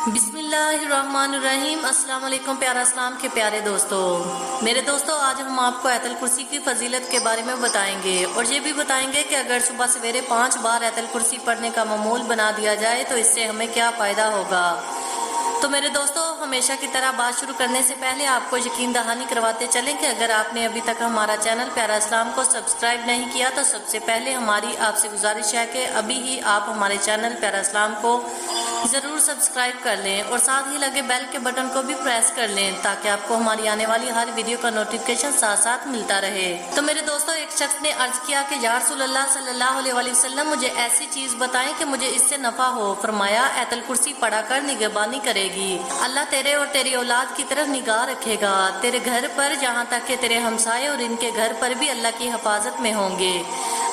بسم اللہ الرحمن الرحیم۔ السلام علیکم پیارا اسلام کے پیارے دوستو۔ میرے دوستو، آج ہم آپ کو آیت الکرسی کی فضیلت کے بارے میں بتائیں گے اور یہ بھی بتائیں گے کہ اگر صبح سویرے 5 بار آیت الکرسی پڑھنے کا معمول بنا دیا جائے تو اس سے ہمیں کیا فائدہ ہوگا۔ تو میرے دوستو، ہمیشہ کی طرح بات شروع کرنے سے پہلے آپ کو یقین دہانی کرواتے چلیں کہ اگر آپ نے ابھی تک ہمارا چینل پیارا اسلام کو سبسکرائب نہیں کیا تو سب سے پہلے ہماری آپ سے گزارش ہے کہ ابھی ہی آپ ہمارے چینل پیارا اسلام کو ضرور سبسکرائب کر لیں اور ساتھ ہی لگے بیل کے بٹن کو بھی پریس کر لیں تاکہ آپ کو ہماری آنے والی ہر ویڈیو کا نوٹیفیکیشن ساتھ ساتھ ملتا رہے۔ تو میرے دوستو، ایک شخص نے عرض کیا کہ یا رسول اللہ صلی اللہ علیہ وسلم، مجھے ایسی چیز بتائیں کہ مجھے اس سے نفع ہو۔ فرمایا، آیت الکرسی پڑھا کر نگہبانی کرے گی، اللہ تیرے اور تیری اولاد کی طرف نگاہ رکھے گا، تیرے گھر پر یہاں تک کہ تیرے ہمسائے اور ان کے گھر پر بھی اللہ کی حفاظت میں ہوں گے۔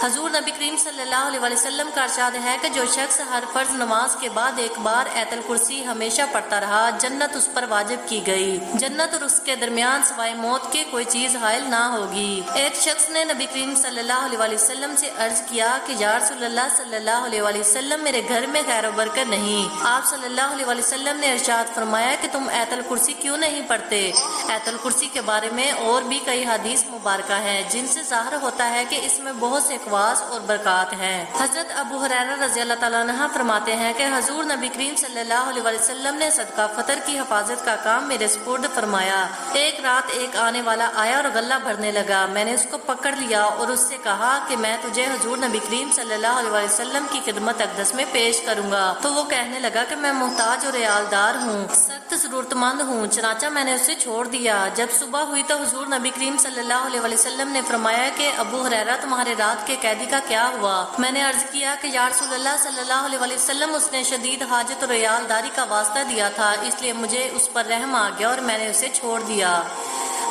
حضور نبی کریم صلی اللہ علیہ وسلم کا ارشاد ہے کہ جو شخص ہر فرض نماز کے بعد ایک بار آیت الکرسی ہمیشہ پڑھتا رہا، جنت اس پر واجب کی گئی، جنت اور اس کے درمیان سوائے موت کے کوئی چیز حائل نہ ہوگی۔ ایک شخص نے نبی کریم صلی اللہ علیہ وسلم سے عرض کیا کہ یا رسول اللہ صلی اللہ علیہ وسلم، میرے گھر میں خیر و برکت نہیں۔ آپ صلی اللہ علیہ وسلم نے ارشاد فرمایا کہ تم آیت الکرسی کیوں نہیں پڑھتے؟ آیت الکرسی کے بارے میں اور بھی کئی حدیث مبارکہ ہیں جن سے ظاہر ہوتا ہے کہ اس میں بہت سے خواص اور برکات ہیں۔ حضرت ابو ہریرہ رضی اللہ تعالیٰ عنہ فرماتے ہیں کہ حضور نبی کریم صلی اللہ علیہ وسلم نے صدقہ فطر کی حفاظت کا کام میرے سپرد فرمایا۔ ایک رات ایک آنے والا آیا اور غلہ بھرنے لگا، میں نے اس کو پکڑ لیا اور اس سے کہا کہ میں تجھے حضور نبی کریم صلی اللہ علیہ وسلم کی خدمت اقدس میں پیش کروں گا۔ تو وہ کہنے لگا کہ میں محتاج اور عیالدار ہوں، سخت ضرورت مند ہوں، چنانچہ میں نے اسے چھوڑ دیا۔ جب صبح ہوئی تو حضور نبی کریم صلی اللہ علیہ وسلم نے فرمایا کہ ابو ہریرہ، تمہارے رات کے قیدی کا کیا ہوا؟ میں نے عرض کیا کہ یا رسول اللہ صلی اللہ علیہ وسلم، اس نے شدید حاجت اور عیالداری کا واسطہ دیا تھا، اس لیے مجھے اس پر رحم آ گیا اور میں نے اسے چھوڑ دیا۔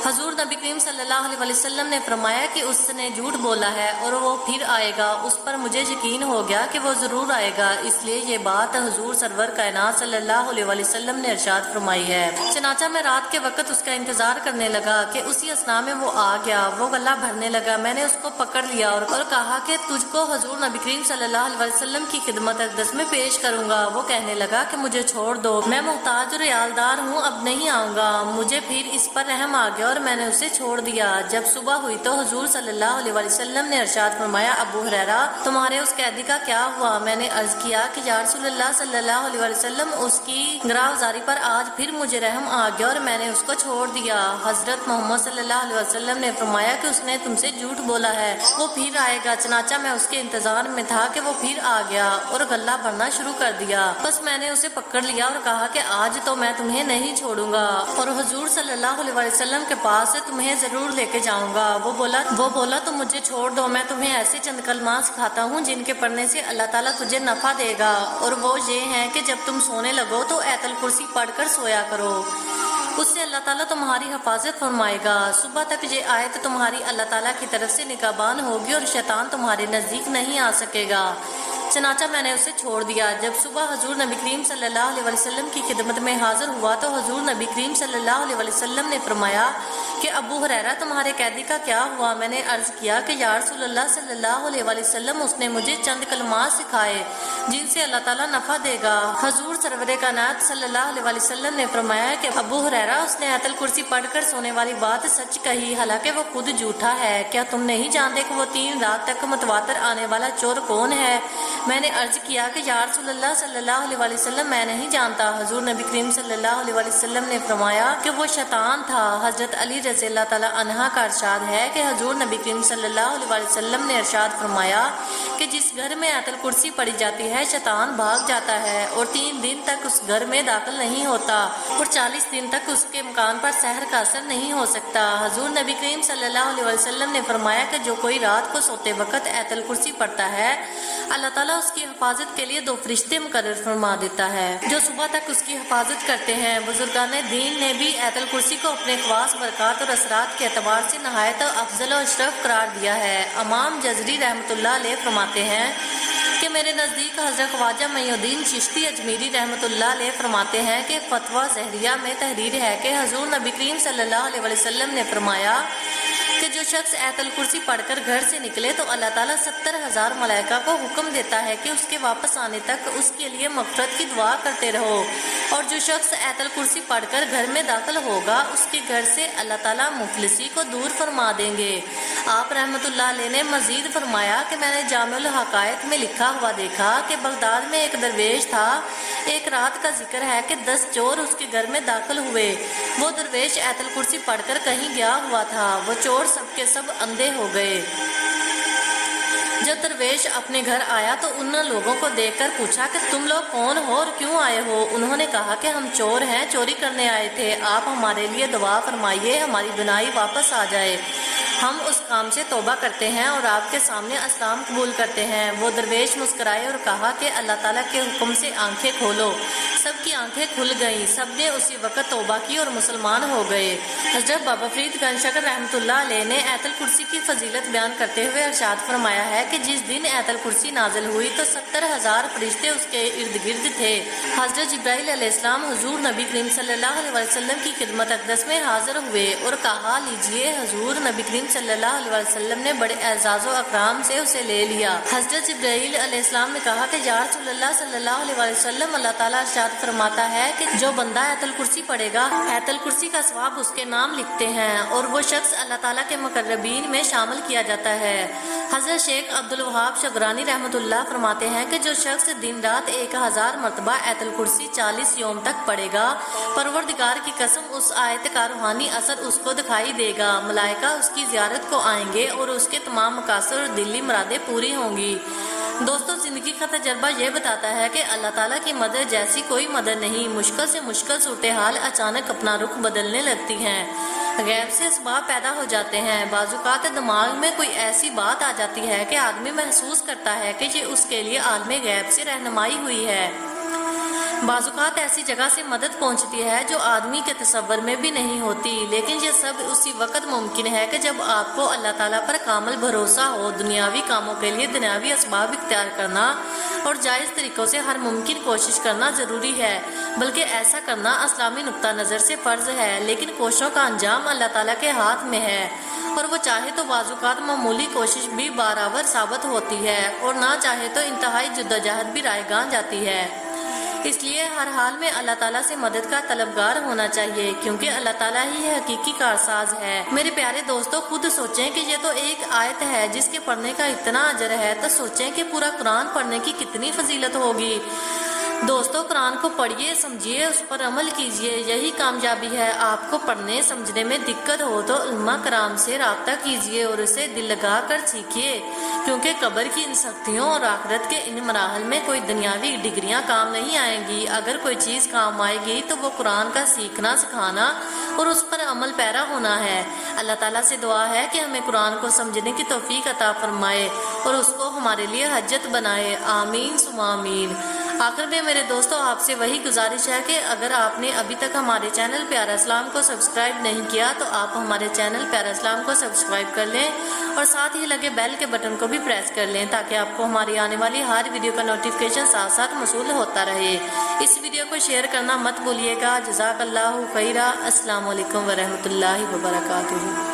حضور نبی کریم صلی اللہ علیہ وسلم نے فرمایا کہ اس نے جھوٹ بولا ہے اور وہ پھر آئے گا۔ اس پر مجھے یقین ہو گیا کہ وہ ضرور آئے گا، اس لیے یہ بات حضور سرور کائنات صلی اللہ علیہ وسلم نے ارشاد فرمائی ہے۔ چنانچہ میں رات کے وقت اس کا انتظار کرنے لگا کہ اسی اثناء میں وہ آ گیا۔ وہ غلہ بھرنے لگا، میں نے اس کو پکڑ لیا اور کہا کہ تجھ کو حضور نبی کریم صلی اللہ علیہ وسلم کی خدمت اقدس میں پیش کروں گا۔ وہ کہنے لگا کہ مجھے چھوڑ دو، میں محتاج اور عیالدار ہوں، اب نہیں آؤں گا۔ مجھے پھر اس پر رحم آ گیا اور میں نے اسے چھوڑ دیا۔ جب صبح ہوئی تو حضور صلی اللہ علیہ وسلم نے ارشاد فرمایا، ابو ہریرہ، تمہارے اس قیدی کا کیا ہوا؟ میں نے عرض کیا کہ یا رسول اللہ صلی اللہ علیہ وسلم، اس کی گراہوزاری پر آج پھر مجھے رحم آ گیا اور میں نے اس کو چھوڑ دیا۔ حضرت محمد صلی اللہ علیہ وسلم نے فرمایا کہ اس نے تم سے جھوٹ بولا ہے، وہ پھر آئے گا۔ چنانچہ میں اس کے انتظار میں تھا کہ وہ پھر آ گیا اور غلہ بھرنا شروع کر دیا۔ بس میں نے اسے پکڑ لیا اور کہا کہ آج تو میں تمہیں نہیں چھوڑوں گا اور حضور صلی اللہ علیہ وسلم کے پاس سے تمہیں ضرور لے کے جاؤں گا۔ وہ بولا تم مجھے چھوڑ دو، میں تمہیں ایسے چند کلمات سکھاتا ہوں جن کے پڑھنے سے اللہ تعالیٰ تجھے نفع دے گا، اور وہ یہ ہیں کہ جب تم سونے لگو تو آیت الکرسی پڑھ کر سویا کرو، اس سے اللہ تعالیٰ تمہاری حفاظت فرمائے گا۔ صبح تک یہ آیت تمہاری اللہ تعالیٰ کی طرف سے نگہبان ہوگی اور شیطان تمہارے نزدیک نہیں آ سکے گا۔ چنانچہ میں نے اسے چھوڑ دیا۔ جب صبح حضور نبی کریم صلی اللہ علیہ وسلم کی خدمت میں حاضر ہوا تو حضور نبی کریم صلی اللہ علیہ وسلم نے فرمایا کہ ابو ہریرہ، تمہارے قیدی کا کیا ہوا؟ میں نے عرض کیا کہ یا رسول اللہ صلی اللہ علیہ وسلم، اس نے مجھے چند کلمات سکھائے جن سے اللہ تعالیٰ نفع دے گا۔ حضور سرور کائنات صلی اللہ علیہ وسلم نے فرمایا کہ ابو ہریرہ، اس نے آیت الکرسی پڑھ کر سونے والی بات سچ کہی، حالانکہ وہ خود جھوٹا ہے۔ کیا تم نہیں جانتے کہ وہ 3 رات تک متواتر آنے والا چور کون ہے؟ میں نے عرض کیا کہ یا رسول اللہ صلی اللہ علیہ وسلم، میں نہیں جانتا۔ حضور نبی کریم صلی اللہ علیہ وسلم نے فرمایا کہ وہ شیطان تھا۔ حضرت علی رضی اللہ تعالیٰ عنہ کا ارشاد ہے کہ حضور نبی کریم صلی اللہ علیہ وسلم نے ارشاد فرمایا کہ جس گھر میں آیت الکرسی پڑھی جاتی ہے شیطان بھاگ جاتا ہے اور 3 دن تک اس گھر میں داخل نہیں ہوتا اور 40 دن تک اس کے مکان پر سحر کا اثر نہیں ہو سکتا۔ حضور نبی کریم صلی اللہ علیہ وسلم نے فرمایا کہ جو کوئی رات کو سوتے وقت آیت الکرسی پڑھتا ہے، اللہ تعالیٰ اس کی حفاظت کے لیے 2 فرشتے مقرر فرما دیتا ہے جو صبح تک اس کی حفاظت کرتے ہیں۔ بزرگان دین نے بھی آیت الکرسی کو اپنے خواص، برکات اور اثرات کے اعتبار سے نہایت افضل و اشرف قرار دیا ہے۔ امام جزری رحمۃ اللہ علیہ فرماتے ہیں کہ میرے نزدیک حضرت خواجہ معین الدین چشتی اجمیری رحمۃ اللہ علیہ فرماتے ہیں کہ فتویٰ زہریہ میں تحریر ہے کہ حضور نبی کریم صلی اللہ علیہ وسلم نے فرمایا کہ جو شخص آیت الکرسی پڑھ کر گھر سے نکلے تو اللہ تعالیٰ 70,000 ملائکہ کو حکم دیتا ہے کہ اس کے واپس آنے تک اس کے لیے مغفرت کی دعا کرتے رہو، اور جو شخص آیت الکرسی پڑھ کر گھر میں داخل ہوگا اس کے گھر سے اللہ تعالیٰ مفلسی کو دور فرما دیں گے۔ آپ رحمۃ اللہ علیہ نے مزید فرمایا کہ میں نے جامع الحقائق میں لکھا ہوا دیکھا کہ بغداد میں ایک درویش تھا۔ ایک رات کا ذکر ہے کہ 10 چور اس کے گھر میں داخل ہوئے۔ وہ درویش آیت الکرسی پڑھ کر کہیں گیا ہوا تھا۔ وہ چور سب کے سب اندھے ہو گئے۔ جب درویش اپنے گھر آیا تو ان لوگوں کو دیکھ کر پوچھا کہ تم لوگ کون ہو اور کیوں آئے ہو؟ انہوں نے کہا کہ ہم چور ہیں، چوری کرنے آئے تھے، آپ ہمارے لیے دعا فرمائیے ہماری بینائی واپس آ جائے، ہم اس کام سے توبہ کرتے ہیں اور آپ کے سامنے اسلام قبول کرتے ہیں۔ وہ درویش مسکرائے اور کہا کہ اللہ تعالیٰ کے حکم سے آنکھیں کھولو۔ سب کی آنکھیں کھل گئیں، سب نے اسی وقت توبہ کی اور مسلمان ہو گئے۔ حضرت بابا فرید گنج شکر رحمۃ اللہ علیہ نے آیت الکرسی کی فضیلت بیان کرتے ہوئے ارشاد فرمایا ہے کہ جس دن آیت الکرسی نازل ہوئی تو 70,000 فرشتے اس کے ارد گرد تھے۔ حضرت جبرائیل علیہ السلام حضور نبی کریم صلی اللہ علیہ وسلم کی خدمت اقدس میں حاضر ہوئے اور کہا لیجئے حضور نبی کریم صلی اللہ علیہ وسلم نے بڑے اعزاز و اکرام سے اسے لے لیا۔ حضرت جبرائیل علیہ السلام نے کہا کہ یا رسول اللہ صلی اللہ علیہ وسلم، اللہ تعالیٰ ارشاد فرماتا ہے کہ جو بندہ آیت الکرسی پڑھے گا آیت الکرسی کا ثواب اس کے نام لکھتے ہیں اور وہ شخص اللہ تعالیٰ کے مقربین میں شامل کیا جاتا ہے۔ حضرت شیخ عبد الوہاب شگرانی رحمۃ اللہ فرماتے ہیں کہ جو شخص دن رات 1000 مرتبہ آیت الکرسی 40 یوم تک پڑھے گا، پروردگار کی قسم اس آیت کا روحانی اثر اس کو دکھائی دے گا، ملائکہ اس کی زیارت کو آئیں گے اور اس کے تمام مقاصد اور دلی مرادیں پوری ہوں گی۔ دوستو، زندگی کا تجربہ یہ بتاتا ہے کہ اللہ تعالیٰ کی مدد جیسی کوئی مدد نہیں۔ مشکل سے مشکل صورتحال اچانک اپنا رخ بدلنے لگتی ہیں، غیب سے اسباب پیدا ہو جاتے ہیں۔ بعض اوقات دماغ میں کوئی ایسی بات آ جاتی ہے کہ آدمی محسوس کرتا ہے کہ یہ اس کے لیے عالم غیب سے رہنمائی ہوئی ہے۔ بعض اوقات ایسی جگہ سے مدد پہنچتی ہے جو آدمی کے تصور میں بھی نہیں ہوتی، لیکن یہ سب اسی وقت ممکن ہے کہ جب آپ کو اللہ تعالیٰ پر کامل بھروسہ ہو۔ دنیاوی کاموں کے لیے دنیاوی اسباب اختیار کرنا اور جائز طریقوں سے ہر ممکن کوشش کرنا ضروری ہے، بلکہ ایسا کرنا اسلامی نقطہ نظر سے فرض ہے، لیکن کوششوں کا انجام اللہ تعالیٰ کے ہاتھ میں ہے، اور وہ چاہے تو بعض اوقات معمولی کوشش بھی بارآور ثابت ہوتی ہے اور نہ چاہے تو انتہائی جدوجہد بھی رائے گاں جاتی ہے۔ اس لیے ہر حال میں اللہ تعالیٰ سے مدد کا طلبگار ہونا چاہیے، کیونکہ اللہ تعالیٰ ہی حقیقی کارساز ہے۔ میرے پیارے دوستو، خود سوچیں کہ یہ تو ایک آیت ہے جس کے پڑھنے کا اتنا اجر ہے، تو سوچیں کہ پورا قرآن پڑھنے کی کتنی فضیلت ہوگی۔ دوستو، قرآن کو پڑھیے، سمجھیے، اس پر عمل کیجیے، یہی کامیابی ہے۔ آپ کو پڑھنے سمجھنے میں دقت ہو تو علماء کرام سے رابطہ کیجیے اور اسے دل لگا کر سیکھیے، کیونکہ قبر کی ان سختیوں اور آخرت کے ان مراحل میں کوئی دنیاوی ڈگریاں کام نہیں آئیں گی۔ اگر کوئی چیز کام آئے گی تو وہ قرآن کا سیکھنا، سکھانا اور اس پر عمل پیرا ہونا ہے۔ اللہ تعالیٰ سے دعا ہے کہ ہمیں قرآن کو سمجھنے کی توفیق عطا فرمائے اور اس کو ہمارے لیے حجت بنائے، آمین ثم آمین۔ آخر میں میرے دوستو، آپ سے وہی گزارش ہے کہ اگر آپ نے ابھی تک ہمارے چینل پیارا اسلام کو سبسکرائب نہیں کیا تو آپ ہمارے چینل پیارا اسلام کو سبسکرائب کر لیں اور ساتھ ہی لگے بیل کے بٹن کو بھی پریس کر لیں تاکہ آپ کو ہماری آنے والی ہر ویڈیو کا نوٹیفیکیشن ساتھ ساتھ موصول ہوتا رہے۔ اس ویڈیو کو شیئر کرنا مت بھولیے گا۔ جزاک اللہ خیرہ۔ السلام علیکم ورحمۃ اللہ وبرکاتہ۔